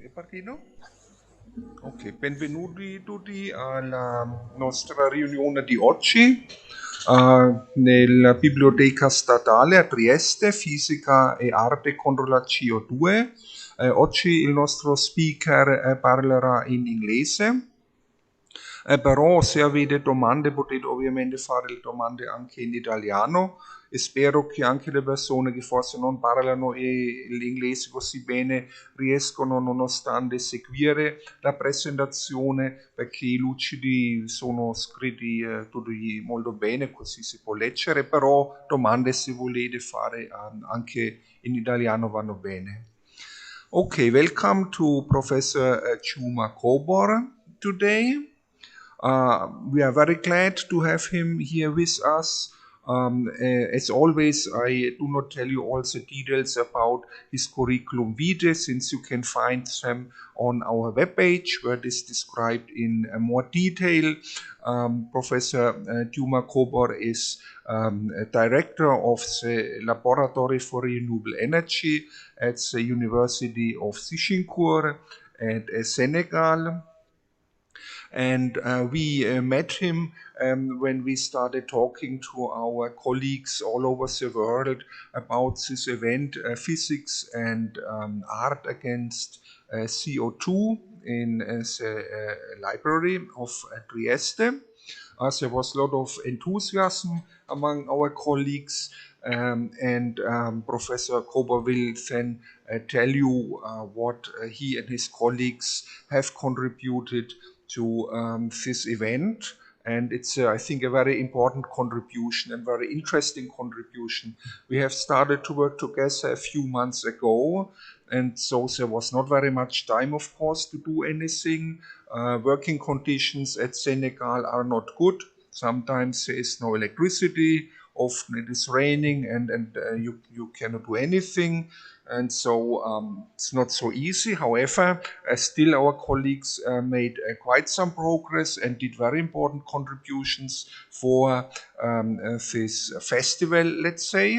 È partito? Ok, benvenuti tutti alla nostra riunione di oggi nella Biblioteca Statale a Trieste, Fisica e Arte contro la CO2. Oggi il nostro speaker parlerà in inglese. Però se avete domande potete ovviamente fare le domande anche in italiano e spero che anche le persone che forse non parlano l'inglese così bene riescono nonostante seguire la presentazione, perché i lucidi sono scritti tutti molto bene, così si può leggere, però domande se volete fare anche in italiano vanno bene. Okay, welcome to Professor Chuma Kobor today. We are very glad to have him here with us. As always, I do not tell you all the details about his curriculum vitae, since you can find them on our webpage, where it is described in more detail. Professor Duma Kobor is director of the Laboratory for Renewable Energy at the University of Ziguinchor at Senegal. And we met him when we started talking to our colleagues all over the world about this event, Physics and Art Against CO2 in the library of Trieste. There was a lot of enthusiasm among our colleagues, and Professor Kobor will then tell you what he and his colleagues have contributed to this event. And it's, I think, a very important contribution and very interesting contribution. We have started to work together a few months ago, and so there was not very much time, of course, to do anything. Working conditions at Senegal are not good. Sometimes there is no electricity. Often it is raining, and you cannot do anything. And so it's not so easy. However, still our colleagues made quite some progress and did very important contributions for this festival, let's say.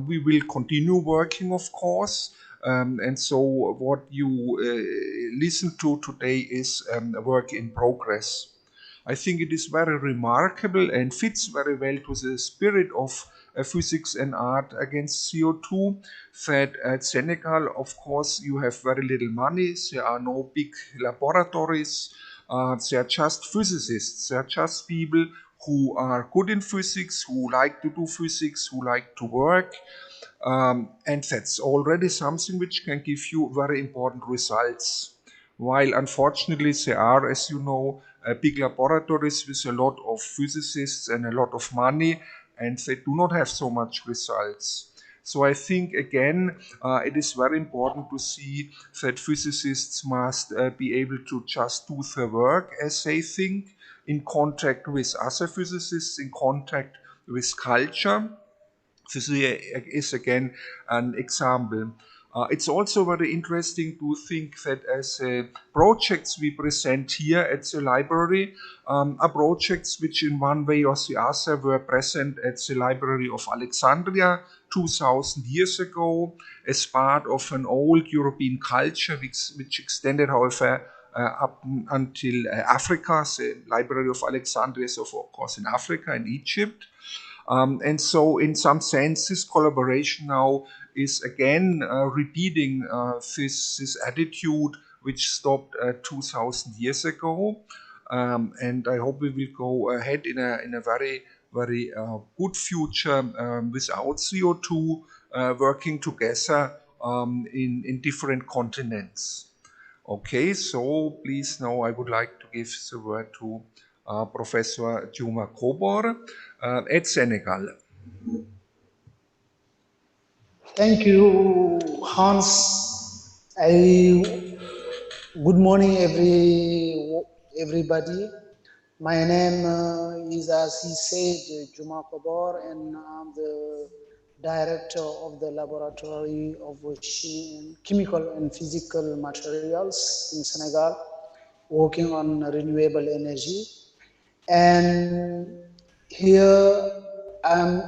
We will continue working, of course. And so what you listen to today is a work in progress. I think it is very remarkable and fits very well to the spirit of physics and art against CO2, that at Senegal, of course, you have very little money. There are no big laboratories. They are just physicists. They are just people who are good in physics, who like to do physics, who like to work. And that's already something which can give you very important results. While unfortunately there are, as you know, big laboratories with a lot of physicists and a lot of money, and they do not have so much results. So I think, again, it is very important to see that physicists must be able to just do their work as they think, in contact with other physicists, in contact with culture. This is again an example. It's also very interesting to think that as projects we present here at the library are projects which in one way or the other were present at the Library of Alexandria 2000 years ago as part of an old European culture which extended, however, up until Africa. The Library of Alexandria is, of course, in Africa, in Egypt. And so in some sense, this collaboration now is again repeating this attitude which stopped 2000 years ago. And I hope we will go ahead in a very, very good future without CO2, working together in different continents. Okay, so please now I would like to give the word to Professor Duma Kobor at Senegal. Thank you, Hans. Good morning, everybody. My name is, as he said, Juma Kobor, and I'm the director of the Laboratory of Chemical and Physical Materials in Senegal, working on renewable energy. And here, I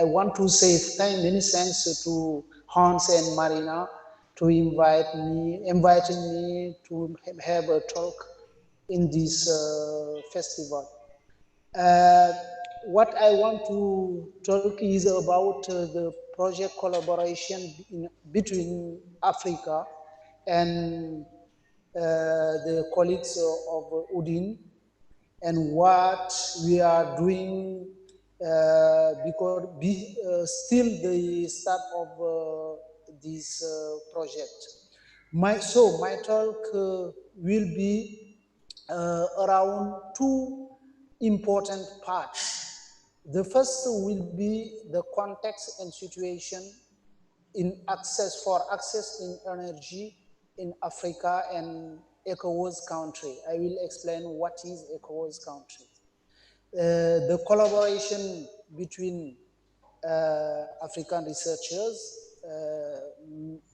want to say many thanks to Hans and Marina to inviting me to have a talk in this festival. What I want to talk is about the project collaboration between Africa and the colleagues of UDIN, and what we are doing because still the start of this project. My talk will be around two important parts. The first will be the context and situation in access in energy in Africa and ECOWAS country. I will explain what is ECOWAS country. The collaboration between African researchers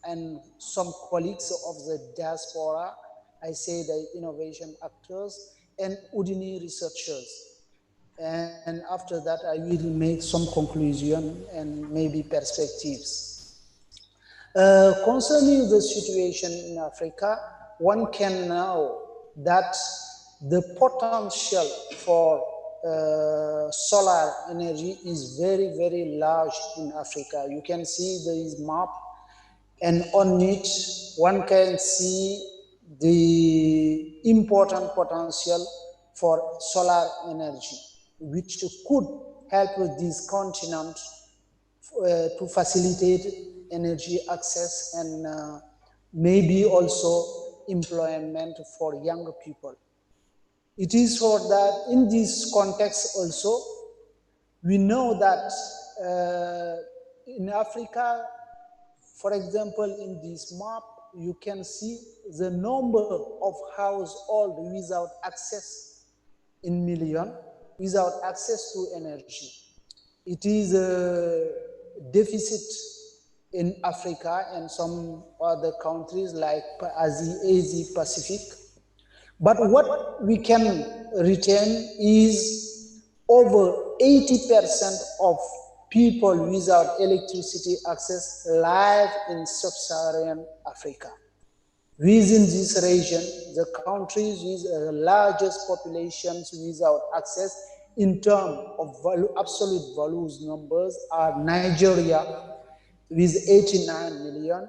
and some colleagues of the diaspora, I say the innovation actors, and Udini researchers. And after that, I will make some conclusion and maybe perspectives. Concerning the situation in Africa, one can know that the potential for solar energy is very, very large in Africa. You can see this map, and on it, one can see the important potential for solar energy, which could help this continent to facilitate energy access and maybe also employment for young people. It is for that in this context also, we know that in Africa, for example, in this map, you can see the number of households without access in million, without access to energy. It is a deficit in Africa and some other countries like Asia Pacific. But what we can retain is over 80% of people without electricity access live in sub-Saharan Africa. Within this region, the countries with the largest populations without access in terms of absolute values numbers are Nigeria with 89 million,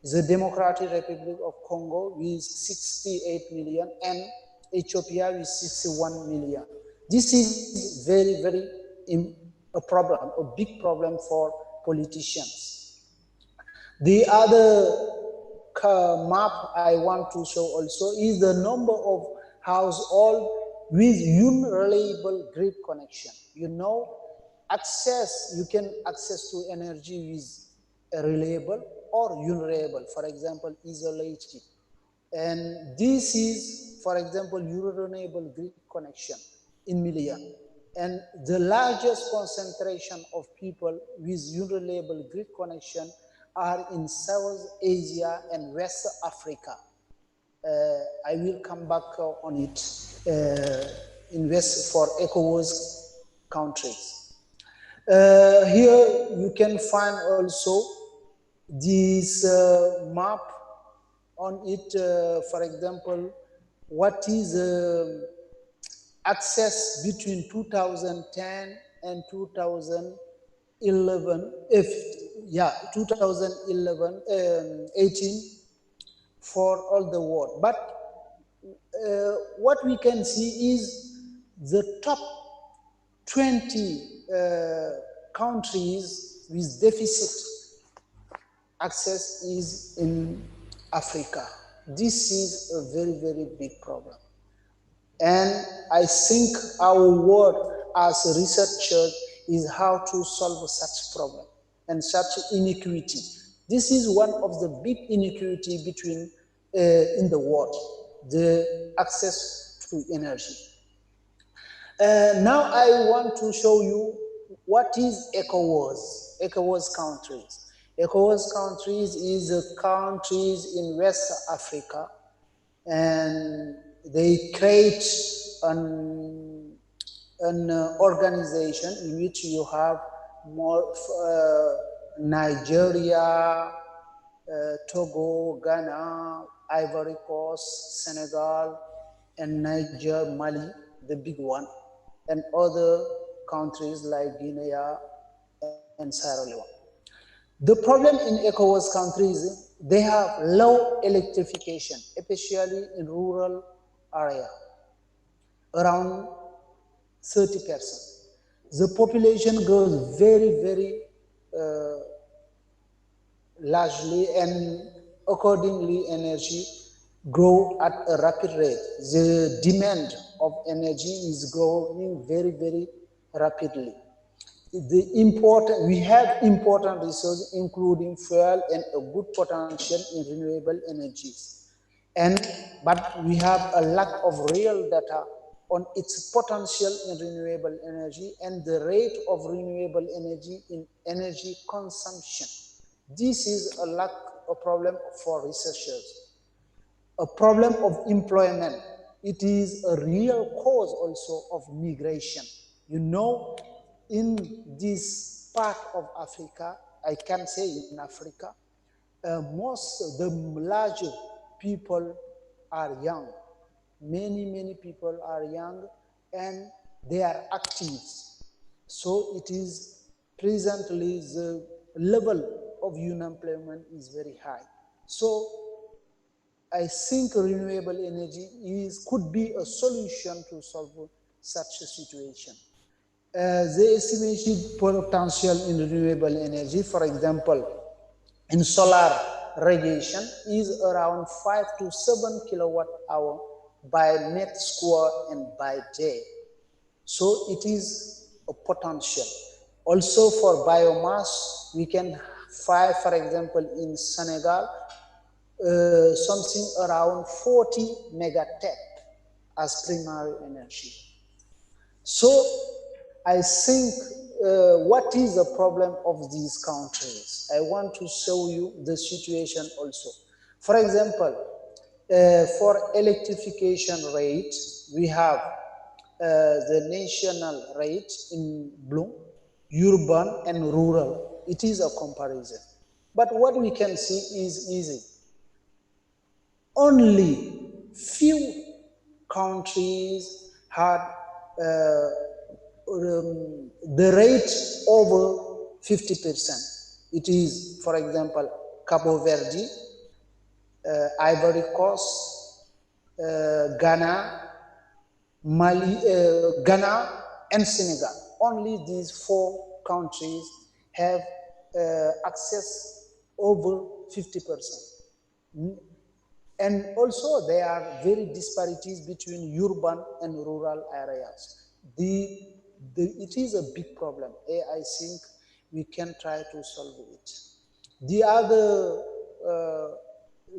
the Democratic Republic of Congo with 68 million, and Ethiopia with 61 million. This is very, very a problem, a big problem for politicians. The other map I want to show also is the number of households with unreliable grid connection. You know, you can access to energy with reliable or unreliable, for example, isolated. And this is, for example, unreliable grid connection in million. And the largest concentration of people with unreliable grid connection are in South Asia and West Africa. I will come back on it in West for ECOWAS countries. Here you can find also this map on it, for example, what is access between 2010 and 2011, 2011, 18 for all the world. But what we can see is the top 20 countries with deficit access is in Africa. This is a very, very big problem. And I think our work as researchers is how to solve such problem and such inequity. This is one of the big inequity between in the world, the access to energy. Now I want to show you what is ECOWAS countries. ECOWAS countries is countries in West Africa, and they create an organization in which you have more Nigeria, Togo, Ghana, Ivory Coast, Senegal, and Niger, Mali, the big one, and other countries like Guinea and Sierra Leone. The problem in ECOWAS countries, they have low electrification, especially in rural area, around 30%. The population grows very, very uh, largely, and accordingly energy grow at a rapid rate. The demand of energy is growing very, very rapidly. We have important resources including fuel and a good potential in renewable energies. And but we have a lack of real data on its potential in renewable energy and the rate of renewable energy in energy consumption. This is a problem for researchers, a problem of employment. It is a real cause also of migration. You know, in this part of Africa, I can say in Africa, most of the larger people are young. Many people are young and they are active. So it is presently the level of unemployment is very high. So I think renewable energy could be a solution to solve such a situation. The estimated potential in renewable energy, for example, in solar radiation is around 5 to 7 kilowatt hour by net square and by day. So it is a potential. Also for biomass, we can find, for example, in Senegal, something around 40 megatech as primary energy. So I think what is the problem of these countries? I want to show you the situation also. For example, for electrification rate, we have the national rate in blue, urban and rural. It is a comparison. But what we can see is easy. Only few countries had the rate over 50%. It is, for example, Cabo Verde, Ivory Coast, Ghana, Ghana, and Senegal. Only these four countries have access over 50%. And also there are very disparities between urban and rural areas. It is a big problem. I think we can try to solve it. The other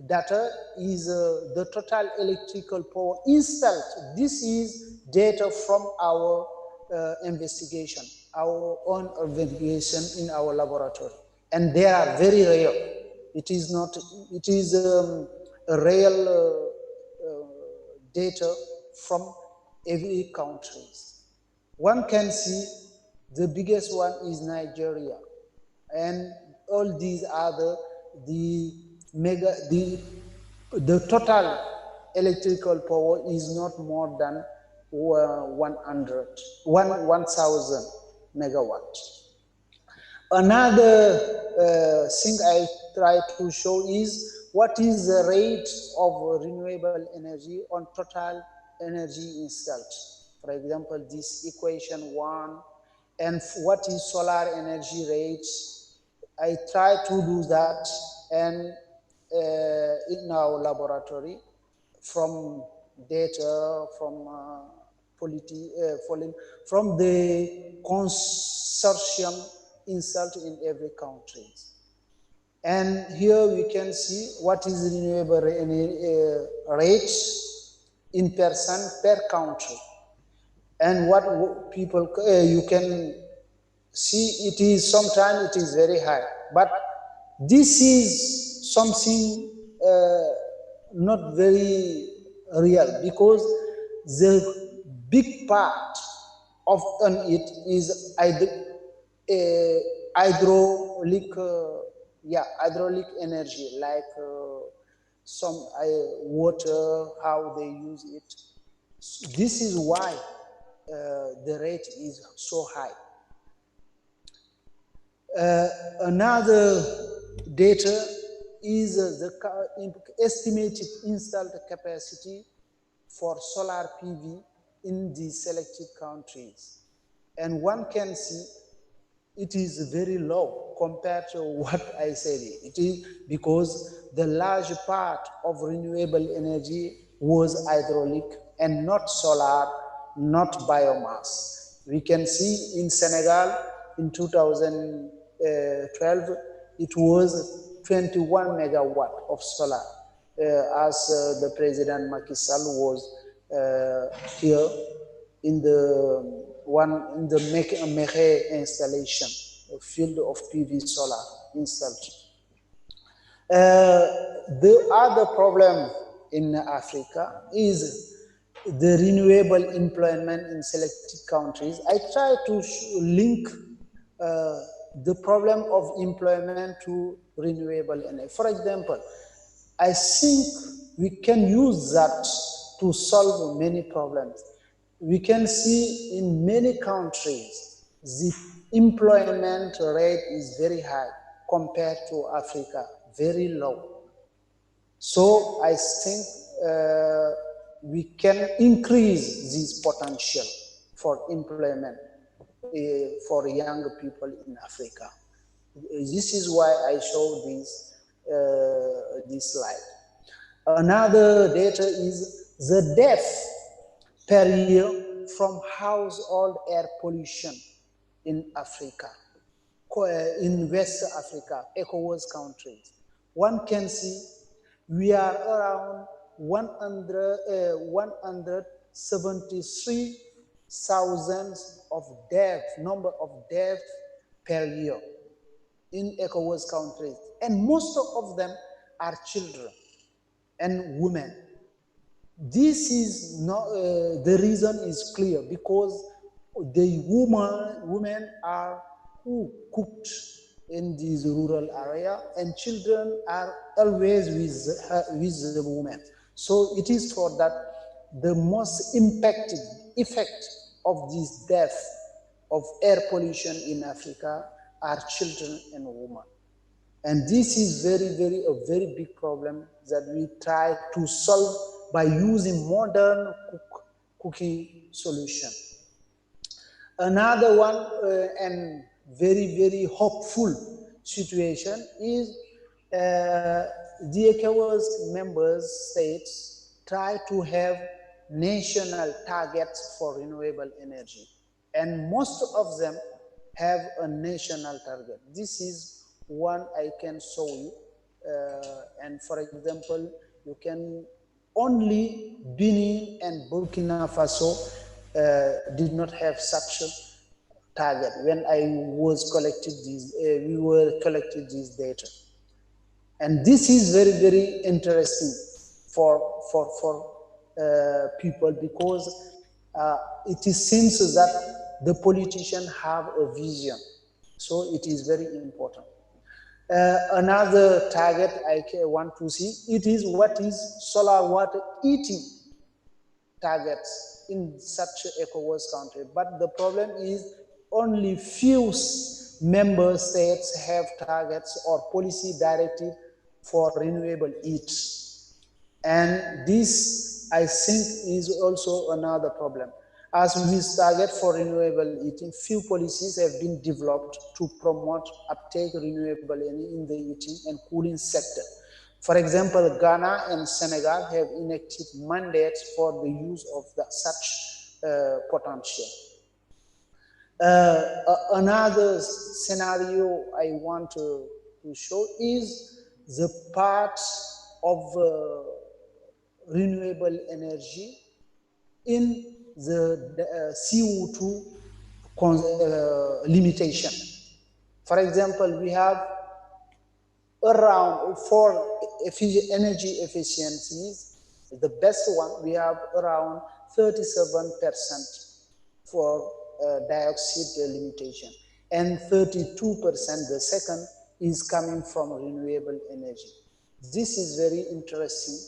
data is the total electrical power installed. This is data from our investigation, our own investigation in our laboratory. And they are very rare. It is not, it is a real data from every country. One can see the biggest one is Nigeria, and all these other the total electrical power is not more than 1,000 megawatt. Another thing I try to show is what is the rate of renewable energy on total energy installed. For example, this equation 1, and what is solar energy rate. I try to do that, and in our laboratory from data from the consortium installed in every country. And here we can see what is the renewable rate in percent per country. And what people, you can see it is, sometimes it is very high. But this is something not very real, because the big part of it is hydraulic yeah, hydraulic energy, like some water, how they use it. This is why the rate is so high. Another data is the estimated installed capacity for solar PV in the selected countries. And one can see it is very low compared to what I said. It is because the large part of renewable energy was hydraulic and not solar, not biomass. We can see in Senegal in 2012, it was 21 megawatt of solar, as the President Macky Sall was here in the Mekhe installation, a field of PV solar installed. The other problem in Africa is the renewable employment in selected countries. I try to link the problem of employment to renewable energy. For example, I think we can use that to solve many problems. We can see in many countries the employment rate is very high compared to Africa, very low. So I think we can increase this potential for employment for young people in Africa. This is why I show this slide. Another data is the death per year from household air pollution in Africa, in West Africa, ECOWAS countries. One can see we are around 173,000 of number of deaths per year in ECOWAS countries, and most of them are children and women. This is not the reason is clear, because the women are who cooked in this rural area, and children are always with the women. So it is for that the most impacted effect of this death of air pollution in Africa are children and women. And this is a very big problem that we try to solve by using modern cooking solution. Another one and very hopeful situation is the ECOWAS member states try to have national targets for renewable energy, and most of them have a national target. This is one I can show you, and for example, you can only Benin and Burkina Faso did not have such a target when I was collecting these, we were collecting these data. And this is very interesting for people, because it seems that the politicians have a vision. So it is very important. Another target I want to see, it is what is solar water eating targets in such ECOWAS country. But the problem is only few member states have targets or policy directive for renewable heat. And this, I think, is also another problem. As we target for renewable heating, few policies have been developed to promote uptake renewable energy in the heating and cooling sector. For example, Ghana and Senegal have enacted mandates for the use of such potential. Another scenario I want to show is the part of renewable energy in the CO2 limitation. For example, we have around for energy efficiencies, the best one, we have around 37% for dioxide limitation, and 32% the second is coming from renewable energy. This is very interesting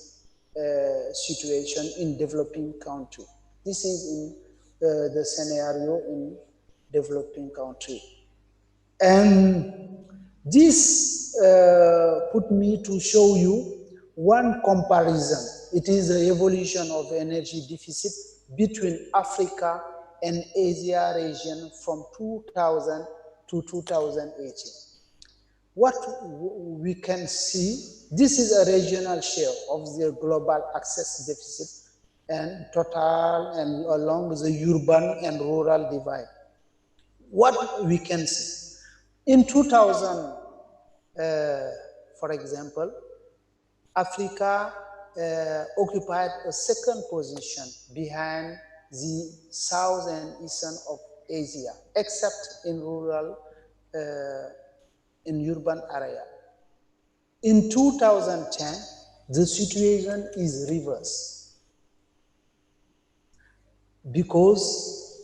situation in developing country. This is in the scenario in developing country. And this put me to show you one comparison. It is the evolution of energy deficit between Africa and Asia region from 2000 to 2018. What we can see, this is a regional share of the global access deficit and total and along the urban and rural divide. What we can see, in 2000, for example, Africa occupied a second position behind the south and eastern of Asia, except in rural, in urban area. In 2010, the situation is reversed because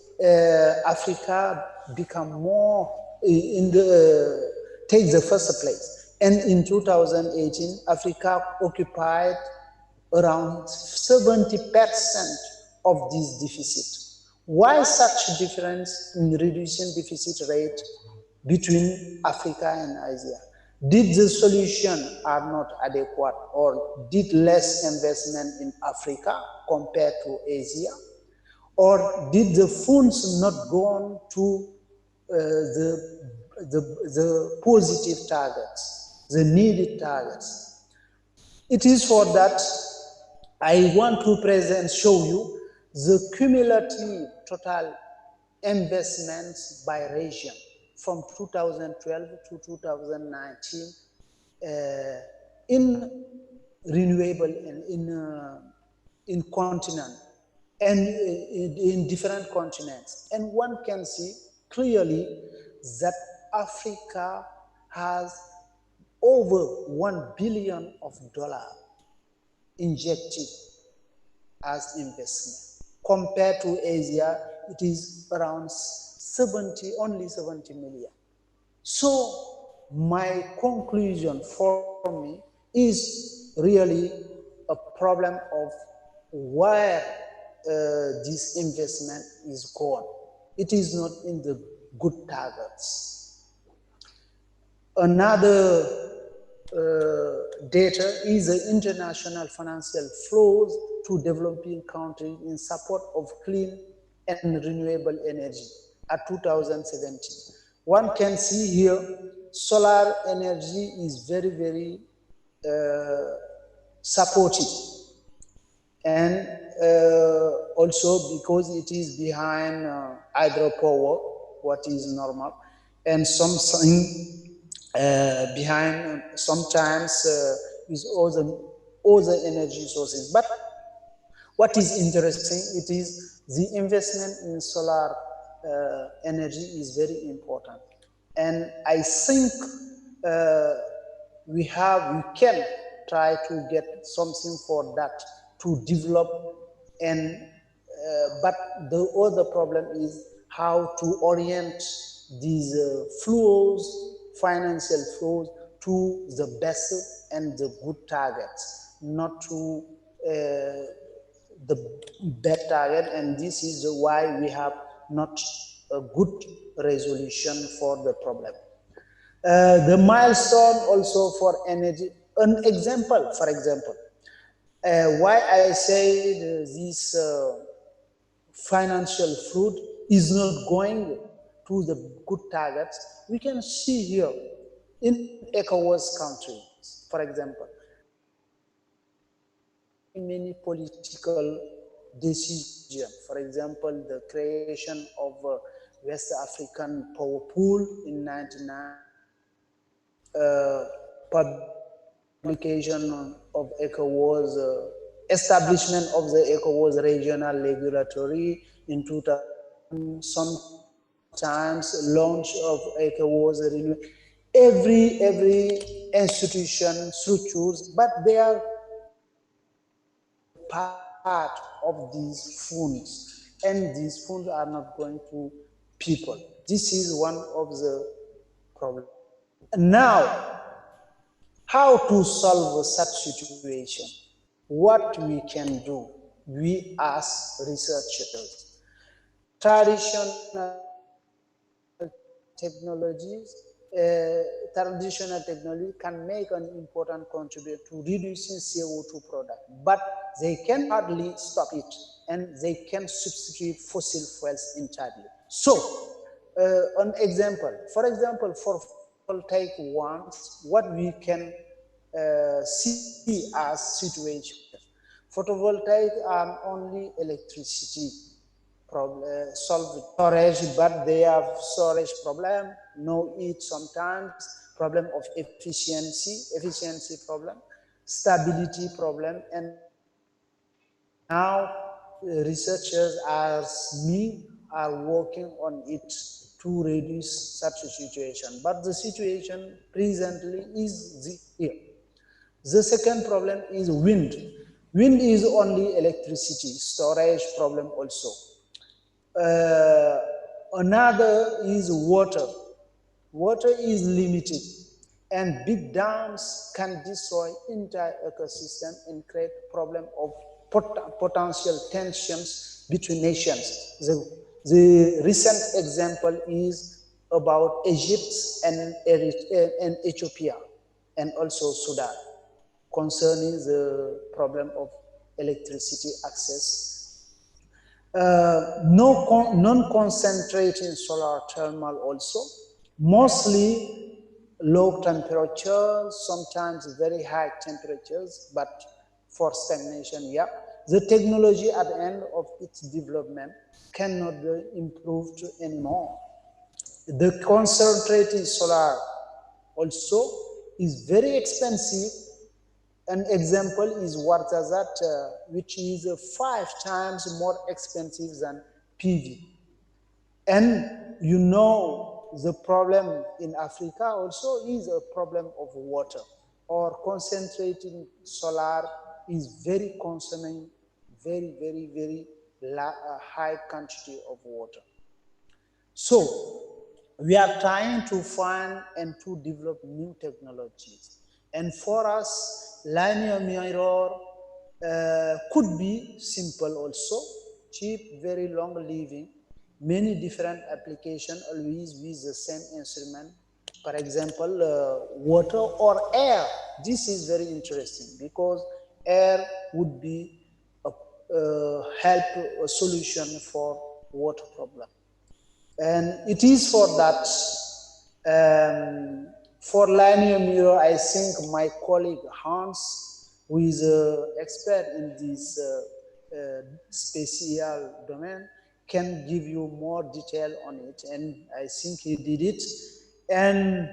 Africa become more takes the first place. And in 2018, Africa occupied around 70% of this deficit. Why such difference in reducing deficit rate between Africa and Asia? Did the solution are not adequate, or did less investment in Africa compared to Asia? Or did the funds not go on to the positive targets, the needed targets? It is for that I want to show you the cumulative total investments by region from 2012 to 2019 in renewable and in continent and in different continents. And one can see clearly that Africa has over $1 billion injected as investment. Compared to Asia, it is around only 70 million. So my conclusion for me is really a problem of where this investment is gone. It is not in the good targets. Another data is the international financial flows to developing countries in support of clean and renewable energy at 2017. One can see here solar energy is very, very supportive, and also because it is behind hydropower, what is normal, and something behind sometimes is other energy sources. But what is interesting, it is the investment in solar energy is very important. And I think we can try to get something for that to develop, and but the other problem is how to orient these flows, financial flows, to the best and the good targets, not to the bad target. And this is why we have not a good resolution for the problem. The milestone also for energy, an example, for example, why I say this financial fruit is not going to the good targets, we can see here in ECOWAS countries, for example, many political decisions. For example, the creation of West African Power Pool in 1999, publication of ECOWAS, establishment of the ECOWAS regional regulatory in 2000, sometimes launch of ECOWAS, every institution, structures, but they are part of these funds, and these funds are not going to people. This is one of the problems. Now, how to solve such situation? What we can do, we as researchers. Traditional technologies, traditional technology can make an important contribution to reducing CO2 product, but they can hardly stop it, and they can substitute fossil fuels entirely. So, an example, for example, for photovoltaic ones, what we can see as situation. Photovoltaic are only electricity problem, solve storage, but they have storage problem, no heat sometimes, problem of efficiency problem, stability problem, and now researchers as me are working on it to reduce such a situation. But the situation presently is here. The second problem is wind. Wind is only electricity, storage problem also. Another is water. Water is limited, and big dams can destroy entire ecosystem and create problem of potential tensions between nations. The recent example is about Egypt and Ethiopia, and also Sudan, concerning the problem of electricity access. Non-concentrating solar thermal also, mostly low temperatures, sometimes very high temperatures, but for stagnation, yeah. The technology at the end of its development cannot be improved anymore. The concentrated solar also is very expensive. An example is Wartazat, which is 5 times more expensive than PV. And you know the problem in Africa also is a problem of water, or concentrating solar is very consuming very high quantity of water. So we are trying to find and to develop new technologies. And for us, linear mirror could be simple also, cheap, very long living, many different applications always with the same instrument. For example, water or air. This is very interesting because air would be help a solution for water problem. And it is for that, for linear mirror, I think my colleague Hans, who is an expert in this special domain, can give you more detail on it. And I think he did it. And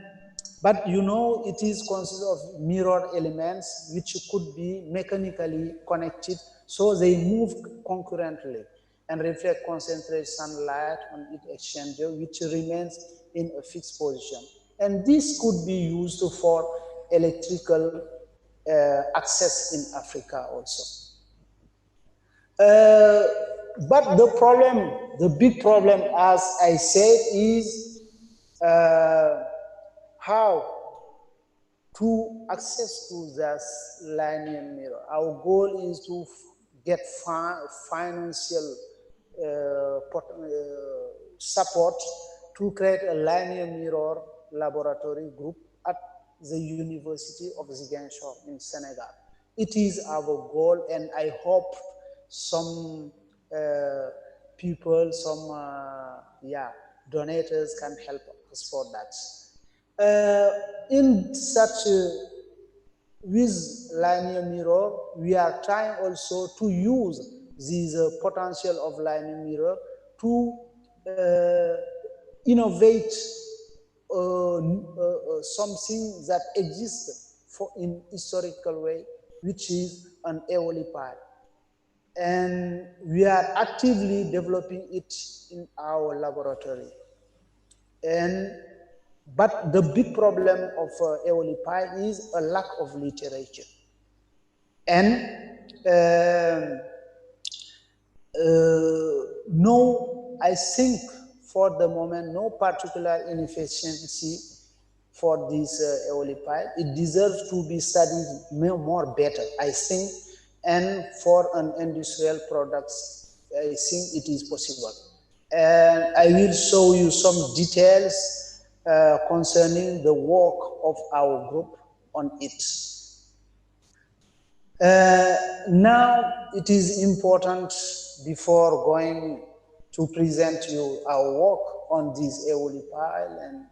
but you know, it is consist of mirror elements which could be mechanically connected, so they move concurrently and reflect concentrated sunlight on its exchanger, which remains in a fixed position. And this could be used for electrical access in Africa also. But the problem, the big problem, as I said, is how to access to this linear mirror. Our goal is to get financial support to create a linear mirror laboratory group at the University of Ziguinchor in Senegal. It is our goal, and I hope some people, some donors can help us for that. In such with linear mirror, we are trying also to use this potential of linear mirror to innovate something that exists for in historical way, which is an eolipad. And we are actively developing it in our laboratory. But the big problem of eolipad is a lack of literature. And no, I think for the moment, no particular inefficiency for this eolipile. It deserves to be studied more better, I think, and for an industrial products, I think it is possible. And I will show you some details concerning the work of our group on it. Now it is important, before going to present you our work on this eolipile, and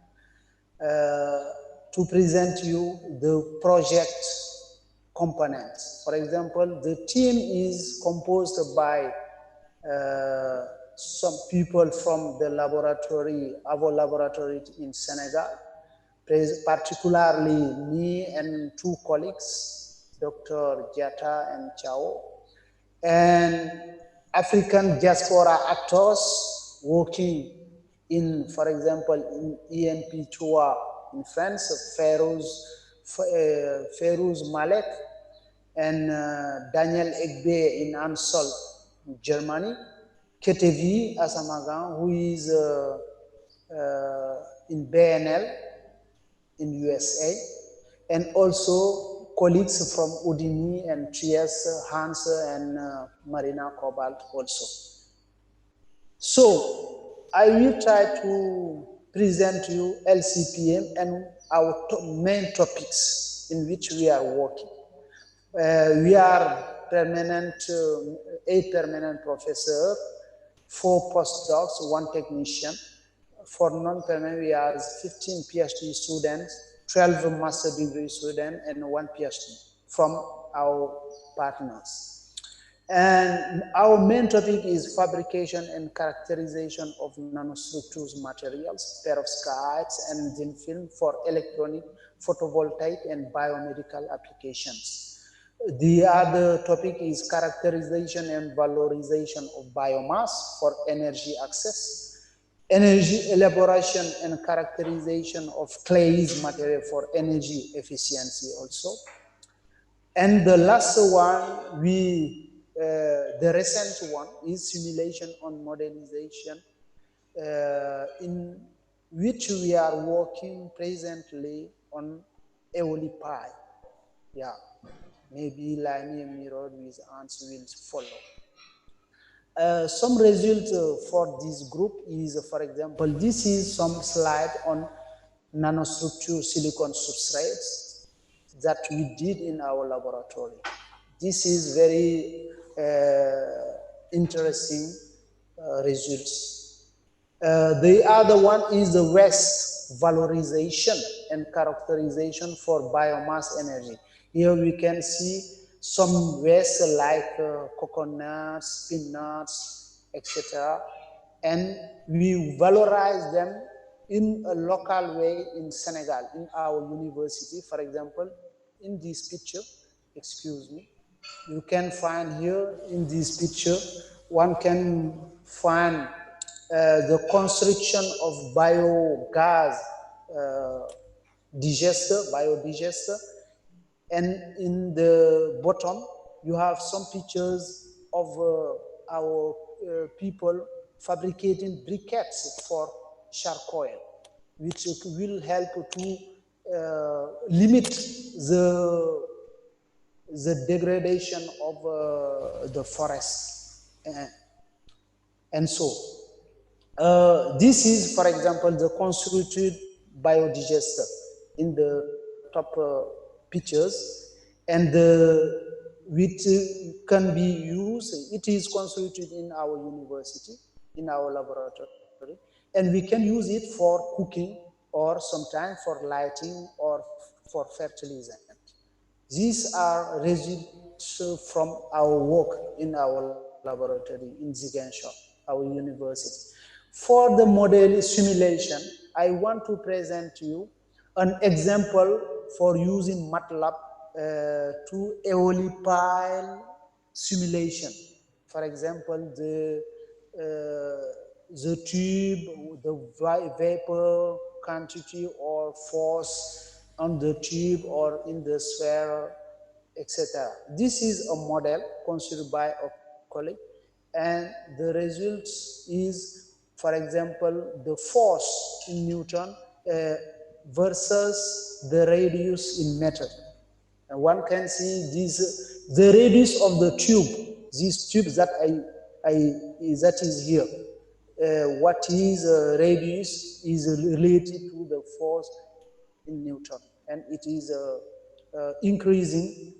to present you the project components. For example, the team is composed by some people from the laboratory, our laboratory in Senegal, particularly me and two colleagues, Dr. Diata and Chao, and African diaspora actors working in, for example, in ENP tour in France, Ferouz Malek and Daniel Egbe in Amsol, Germany, Ketevi Asamagan, who is in BNL in USA, and also colleagues from Udemy and Trieste, Hans and Marina Cobalt also. So I will try to present you LCPM and our main topics in which we are working. We are permanent, 8 permanent professors, 4 postdocs, 1 technician. For non-permanent, we have 15 PhD students, 12 master degree students, and 1 PhD from our partners. And our main topic is fabrication and characterization of nanostructures materials, perovskites, and thin film for electronic, photovoltaic, and biomedical applications. The other topic is characterization and valorization of biomass for energy access, energy elaboration and characterization of clays material for energy efficiency also. And the last one, the recent one is simulation on modelization, in which we are working presently on eolipile. Yeah, maybe linear mirror with ants will follow. Some results for this group is, for example, this is some slide on nanostructure silicon substrates that we did in our laboratory. This is very interesting results. The other one is the waste valorization and characterization for biomass energy. Here we can see some waste like coconuts, peanuts, etc. And we valorize them in a local way in Senegal, in our university. For example, in this picture, excuse me, you can find here in this picture, one can find the construction of biogas biodigester, and in the bottom you have some pictures of our people fabricating briquettes for charcoal, which will help to limit the degradation of the forest. And so, this is, for example, the constituted biodigester in the top pictures, and which can be used. It is constituted in our university, in our laboratory, and we can use it for cooking or sometimes for lighting or for fertilizant. These are results from our work in our laboratory in Ziguinchor, our university. For the model simulation, I want to present to you an example for using MATLAB to eolipile simulation. For example, the tube, the vapor quantity or force on the tube or in the sphere, etc. This is a model considered by a colleague, and the result is, for example, the force in Newton versus the radius in meter. And one can see the radius of the tube, these tubes that that is here. What is radius is related to the force in Newton, and it is increasing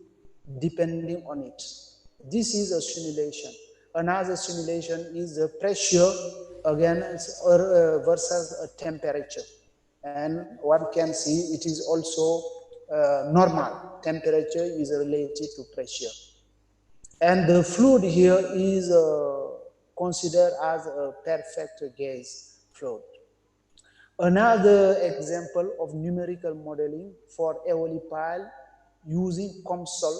depending on it. This is a simulation. Another simulation is the pressure against versus a temperature. And one can see it is also normal. Temperature is related to pressure. And the fluid here is considered as a perfect gas fluid. Another example of numerical modeling for eolipile using COMSOL.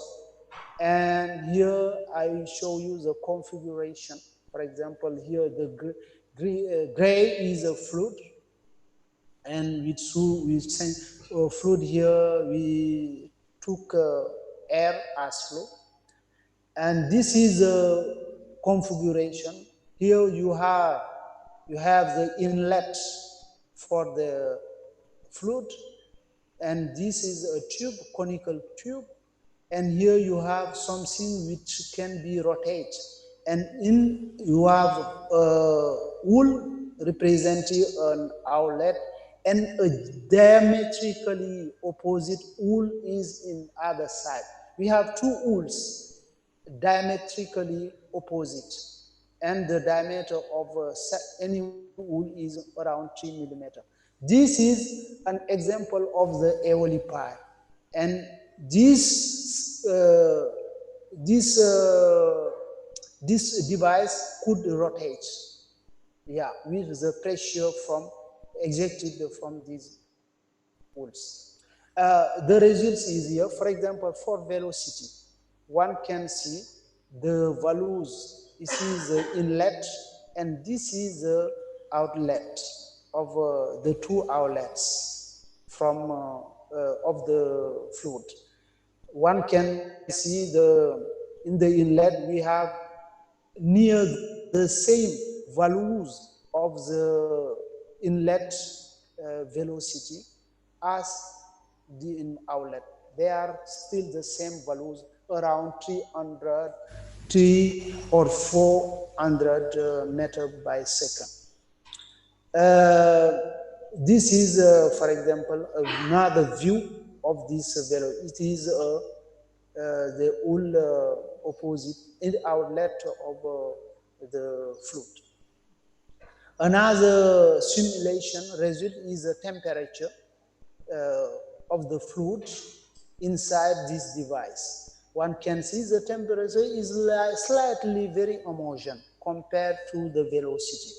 And here I show you the configuration. For example, here the gray is a fluid, and with send fluid here we took air as flow, and this is a configuration. Here you have the inlet for the fluid, and this is a tube, conical tube, and here you have something which can be rotated, and you have wool representing an outlet, and a diametrically opposite wool is in other side. We have two wools diametrically opposite, and the diameter of any wool is around 3 millimeter. This is an example of the eolipile, and this device could rotate, with the pressure from exerted from these wools. The results is here. For example, for velocity, one can see the values. This is the inlet, and this is the outlet of the two outlets from of the fluid. One can see in the inlet we have near the same values of the inlet velocity as the outlet. They are still the same values, around 3 or 400 meter by second. This is, for example, another view of this velocity. It is the whole opposite in the outlet of the fluid. Another simulation result is the temperature of the fluid inside this device. One can see the temperature is slightly very homogeneous compared to the velocity.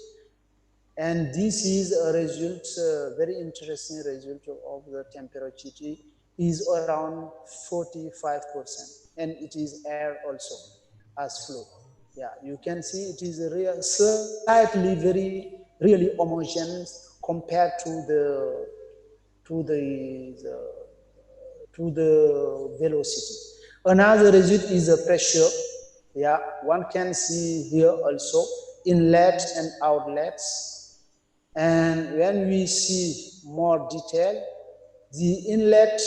And this is a result, very interesting result of the temperature is around 45%, and it is air also as fluid. You can see it is a slightly really homogeneous compared to the velocity. Another result is the pressure. One can see here also inlet and outlets. And when we see more detail, the inlet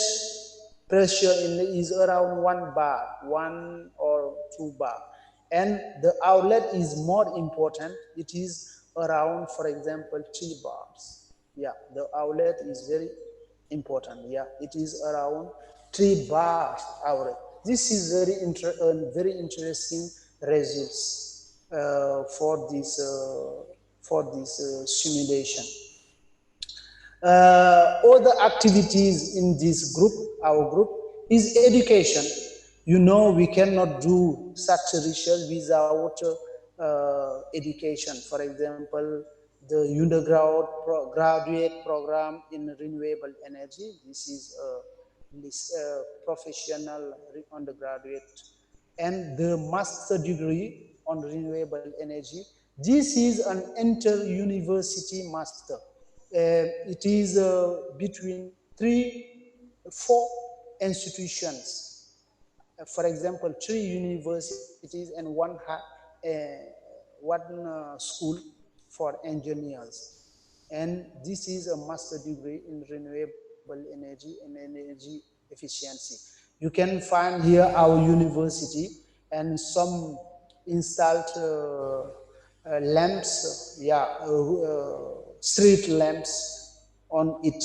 pressure is around 1 bar, 1 or 2 bar. And the outlet is more important. It is around, for example, 3 bars. The outlet is very important. It is around 3 bars outlet. This is very interesting results for this simulation. Other activities in this group, our group, is education. We cannot do such research without education. For example, the undergraduate program in renewable energy. This is a professional undergraduate, and the master degree on renewable energy. This is an inter-university master. It is between 4 institutions. For example, 3 universities and one school for engineers. And this is a master degree in renewable renewable energy and energy efficiency. You can find here our university and some installed lamps, street lamps on it.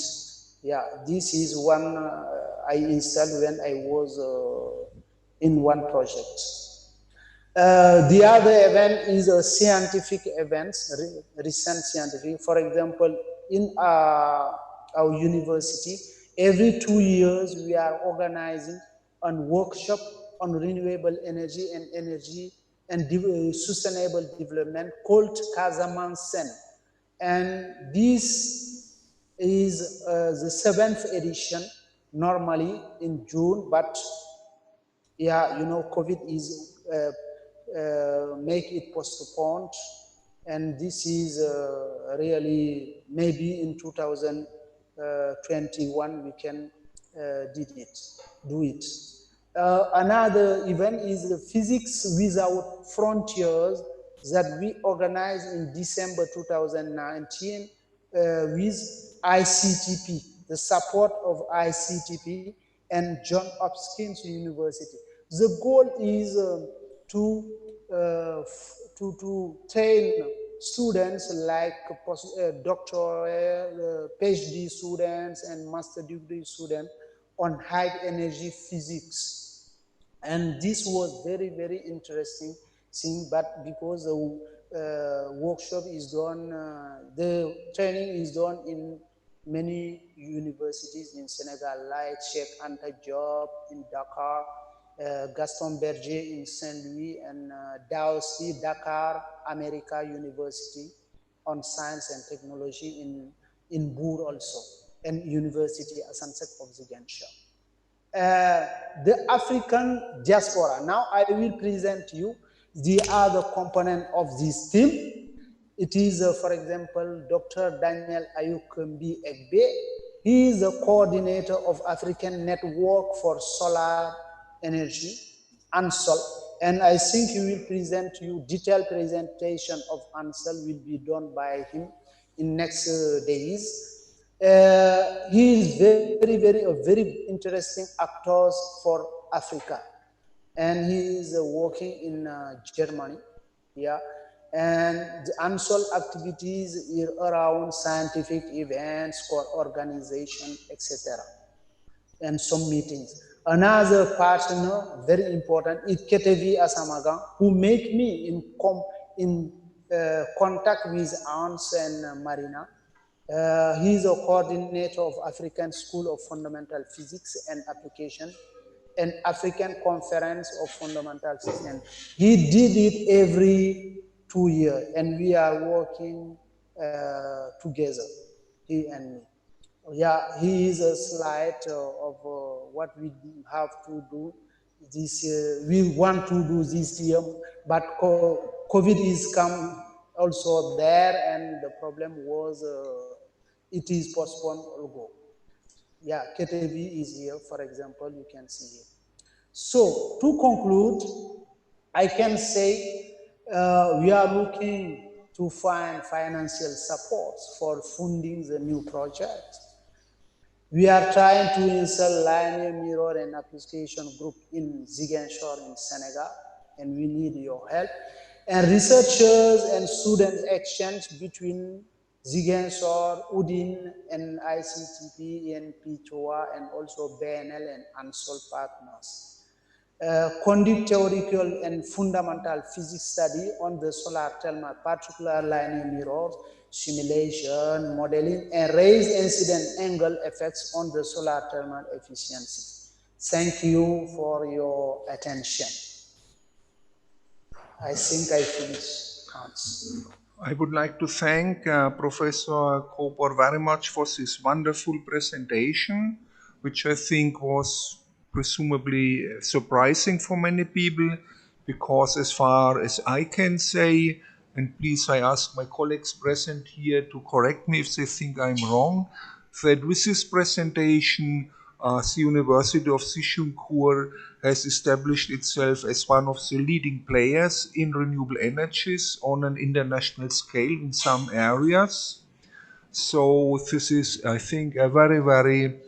Yeah, this is one I installed when I was in one project. The other event is a scientific events, recent scientific. For example, in our university, every 2 years we are organizing a workshop on renewable energy and sustainable development called Casamansen. And this is the 7th edition, normally in June, but yeah, COVID is make it postponed, and this is really maybe in 2021 we can do it. Another event is the Physics Without Frontiers that we organized in December 2019 with ICTP, the support of ICTP and John Hopkins University. The goal is to train students like doctoral, PhD students and master degree students on high energy physics. And this was very, very interesting thing, but because the workshop is done, the training is done in many universities in Senegal, like Sheikh Anta Diop in Dakar, Gaston Berger in Saint Louis, and Dawsi Dakar America University on Science and Technology in Bour also, and University Asansek of Ziguinchor. The African diaspora. Now I will present you the other component of this team. It is, for example, Dr. Daniel Ayukumbi Egbe. He is the coordinator of African Network for Solar Energy, ANSOL. And I think he will present you, detailed presentation of ANSOL will be done by him in next days. He is a very interesting actor for Africa, and he is working in Germany. Yeah, and the ANSOL activities is around scientific events, organization, etc., and some meetings. Another partner, very important, is Ketevi Asamaga, who make me in contact with Ans and Marina. He is a coordinator of African School of Fundamental Physics and Application and African Conference of Fundamental Physics. And he did it every 2 years, and we are working together, he and me. Yeah, he is a slide of what we have to do this year. We want to do this year, but COVID is come also there, and the problem was it is postponed or go. Yeah, KTV is here, for example, you can see here. So to conclude, I can say we are looking to find financial support for funding the new project. We are trying to install linear mirror and application group in Ziguinchor in Senegal, and we need your help. And researchers and students exchange between Ziguinchor, Udine, and ICTP, and PTOA, and also BNL and ANSOL partners. Conduct theoretical and fundamental physics study on the solar thermal, particular linear mirrors, simulation, modeling, and raise incident angle effects on the solar thermal efficiency. Thank you for your attention. I think I finished, Hans. I would like to thank Professor Kobor very much for this wonderful presentation, which I think was presumably surprising for many people, because as far as I can say, and please I ask my colleagues present here to correct me if they think I'm wrong, that with this presentation the University of Ziguinchor has established itself as one of the leading players in renewable energies on an international scale in some areas. So this is, I think, a very, very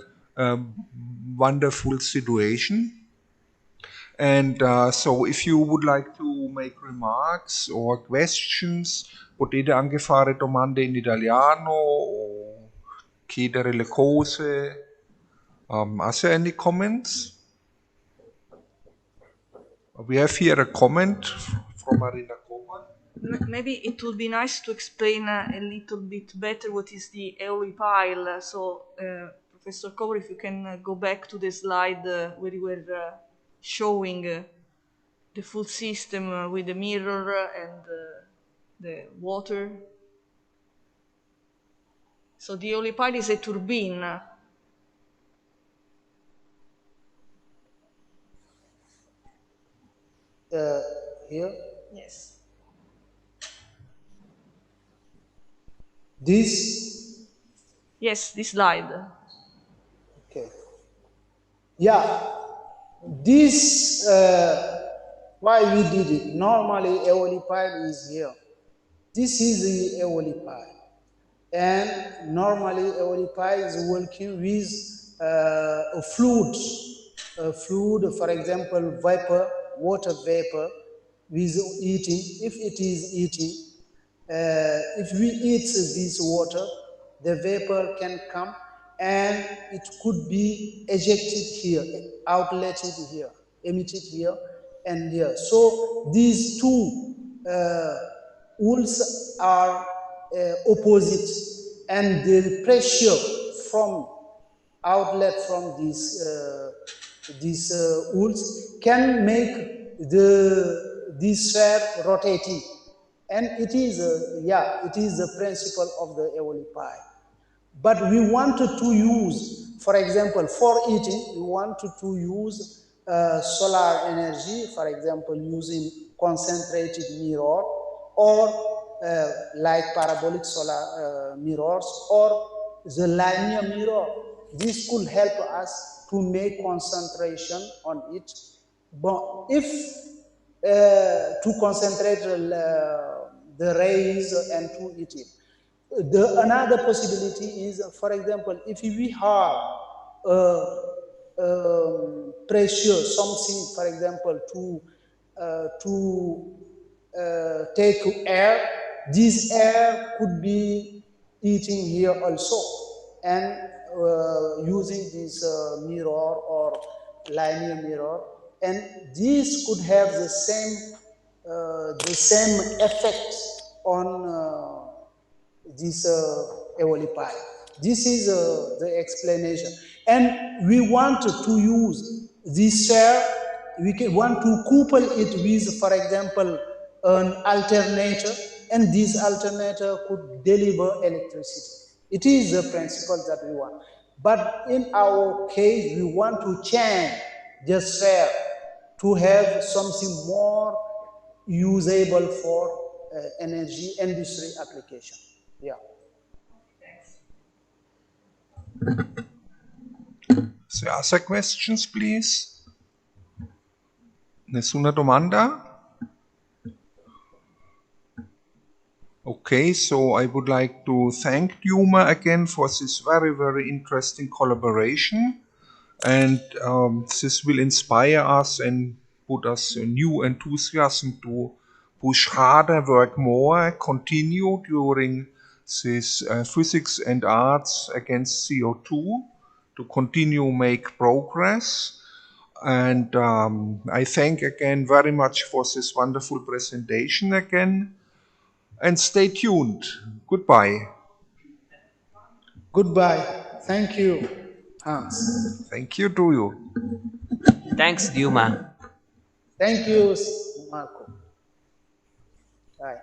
wonderful situation. And so if you would like to make remarks or questions, potete anche fare domande in italiano o chiedere le cose. Are there any comments? We have here a comment from Marina Kobor. Maybe it would be nice to explain a little bit better what is the eolipile. So, Professor Kobor, if you can go back to the slide where you were showing the full system with the mirror and the water. So the eolipile is a turbine. Here? Yes. This? Yes, this slide. Okay. Yeah. This, why we did it. Normally, eolipile is here. This is the eolipile. And normally, eolipile is working with a fluid. A fluid, for example, vapor, water vapor, with eating. If it is eating, if we eat this water, the vapor can come and it could be ejected here, outletted here, emitted here, and here. So these two walls are opposite, and the pressure from outlet from these wools can make this sphere rotating, and it is it is the principle of the eolipile. But we wanted to use, for example, for eating, we wanted to use solar energy, for example, using concentrated mirror or like parabolic solar mirrors or the linear mirror. This could help us to make concentration on it. But if to concentrate the rays and to eat it. Another possibility is, for example, if we have pressure, something, for example, to take air, this air could be eating here also, and using this mirror or linear mirror, and this could have the same effect on this eolipile. This is the explanation. And we want to use this sphere, want to couple it with, for example, an alternator, and this alternator could deliver electricity. It is the principle that we want. But in our case, we want to change the sphere to have something more usable for energy industry application. Yeah. So other questions, please? Nessuna domanda? Okay, so I would like to thank Yuma again for this very, very interesting collaboration. And this will inspire us and put us a new enthusiasm to push harder, work more, continue during this physics and arts against CO2, to continue make progress. And I thank again very much for this wonderful presentation again. And stay tuned. Goodbye. Goodbye. Thank you, Hans. Thank you to you. Thanks, Yuma. Thank you, Marco. Bye.